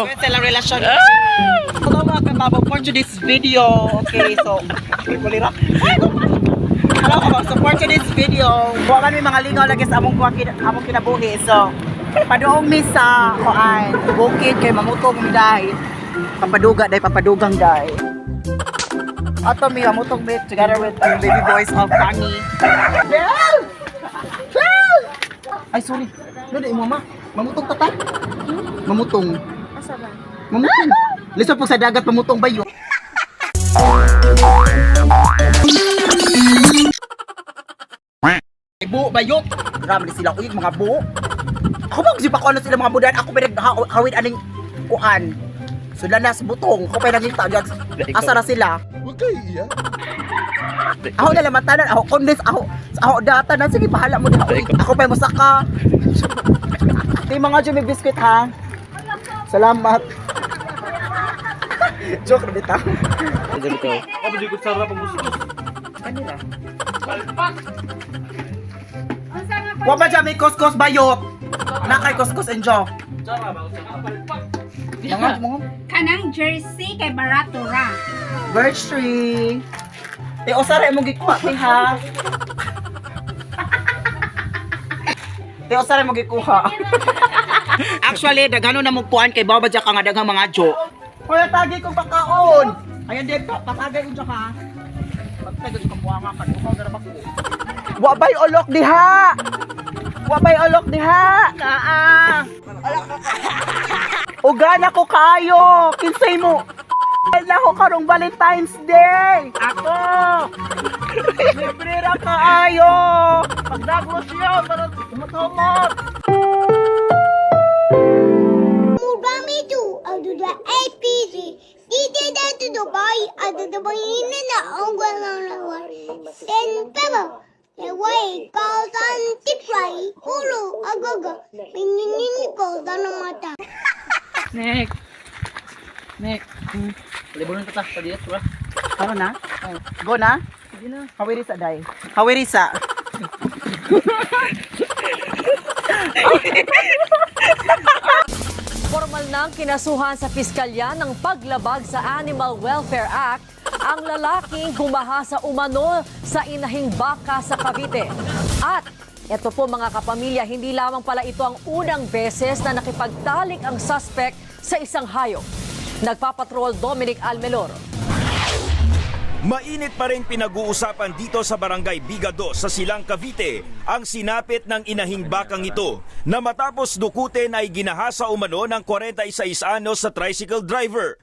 Sa lang relasyon. Hello mga kababo, for today's video. Okay, so, kulira. Hello kababo, so for today's video, buwan may mga lingaw lagi sa among kinabuhi. So, padoong mi sa kuan, bukid kay mamutong mi dai. Papadugang dai. Ato mi mamutong mi together with the baby boys of Tangi. Ay, sorry. Dili mama. Mamutong tata. Mamutong. Asa ba? Mamutong. Lisod po sa dagat mamutong bayo. Ay buo bayot. Marami sila uyig mga buo. Ako ba kasi pa ko sila mga budan. Ako pinaghawid aning kuan. Sula na sa butong. Ako pinagita dyan. Asa na sila. Huwag kayo iya. Ako na lamatanan. Ako condense. Ako data na. Sige pahala mo na. Ako pa yung masaka. Ito yung mga Jimmy Biscuit ha. Salamat. Joke na bitaw. Apa juga sarap ang gusto? Kanila. Wa ba dyan may kuskus bayot? Nakay kuskus and joke. Mga mo. Kanang jersey kay barato ra. Birch tree. Osara mo gikuha ti ha. Osara mo gikuha. Actually, daghano na mo kuan kay bawba dyan ka nga daghang mga joke. Kuya, tagay kong pagkaon! Ayan, Deb, patagay ko dyan ka. Pagtagay ko buwanga ka, tukaw na naman ko. Wabay olok diha! Wabay olok diha! Ugana ko kayo! Kinsay mo! Wala ko karong Valentine's Day! Ako! Libre ra kaayo! Pagdaglos yun! Para tumutulog! Mugami tu adu da APC. Dite da tu Dubai adu da bayina na ongwang lawan. Sen peba. The way goes on tipray. Hulu agoga. Pininin ko da na mata. Nek. Libunan kita sa diet, bro. Ano na? Go na? Sige na. Hawirisa, day. Hawirisa. Formal nang kinasuhan sa piskalya ng paglabag sa Animal Welfare Act ang lalaking gumahasa umano sa inahing baka sa Cavite. At ito po mga kapamilya, hindi lamang pala ito ang unang beses na nakipagtalik ang suspect sa isang hayop. Nagpapatrol Dominic Almelor. Mainit pa rin pinag-uusapan dito sa Barangay Bigado sa Silang Cavite ang sinapit ng inahing bakang ito na matapos dukutin ay ginahasa umano ng 46 anyos sa tricycle driver.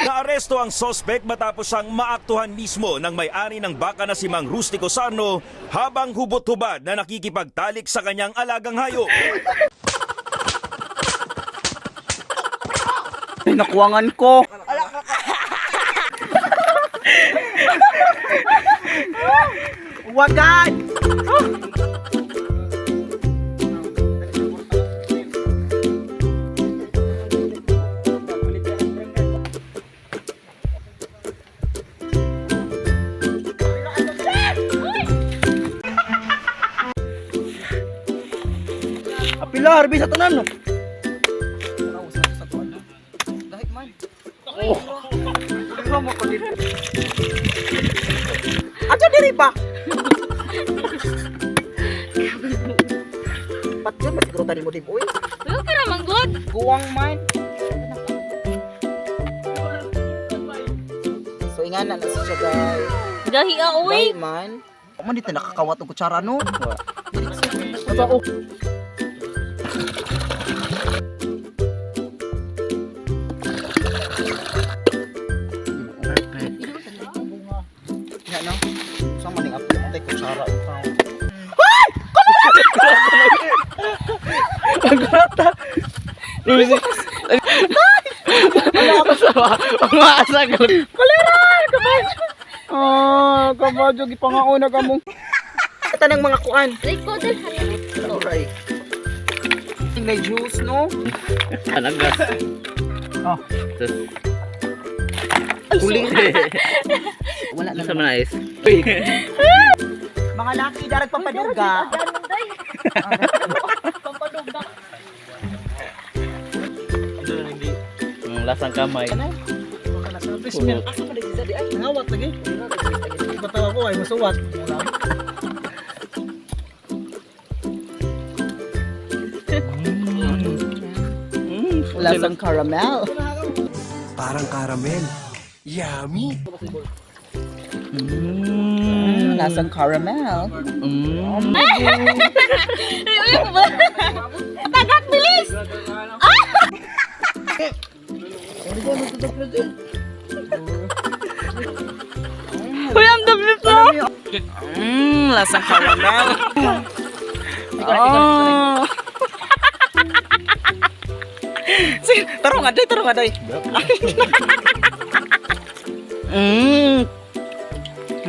Naaresto ang suspect matapos siyang maaktuhan mismo ng may-ari ng baka na si Mang Rustico Sarno habang hubot-hubad na nakikipagtalik sa kanyang alagang hayop. Ay, nakuwangan ko. Wagan! Pilar, bisa tanan no. Mo ko dito. Aja diri pa. Patyo mas siguro tani mo di boy. Pero para manggod. Guwang man. So ingana na siya guys. Gahi Uy man. Man dito nakakawat og kutsara no. Sa kabadyo gipangauna ka mo. Ito ng mga kuan. Rico del Alright. May juice no? Anagas. Oh. Kuling. Wala na. Sa manais. Mga laki darag papaduga. Lasang kamay. Bismillah. Asa pa di ay ngawat lagi. Patawa ko ay masuwat. Lasang caramel. Parang caramel. Yummy. Lasang caramel. Tagak, bilis! Uy, ang dami po! Lasang caramel. Oh. Sige, tarong aday, tarong aday.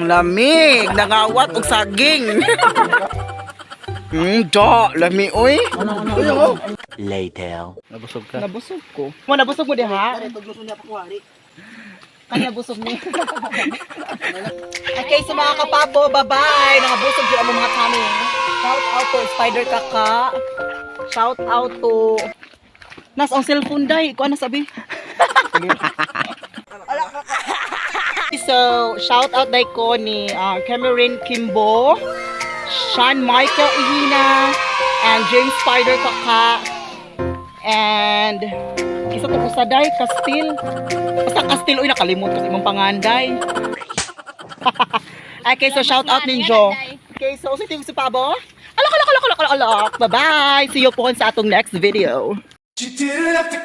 Lamig, nangawat og saging. Lami oy. Later. Nabusog ka. Nabusog ko. Mo nabusog mo diha? Kanya busog ni. Okay, sa mga kapabo, bye-bye. Nangabusog yung among mga kami. Shout out to Spider Kaka. Shout out to Nas ang cellphone day. Ikaw na sabi. So, shout out day ko ni Cameron Kimbo, Sean Michael Ihina, and James Spider Kaka. And isa to sa day, Castil. Basta Castil, uy, nakalimot ko sa imong panganday. Okay, so shout out ninyo. Okay, so usitin ko si Pabo. Alak. Bye-bye. See you po sa atong next video. You didn't have to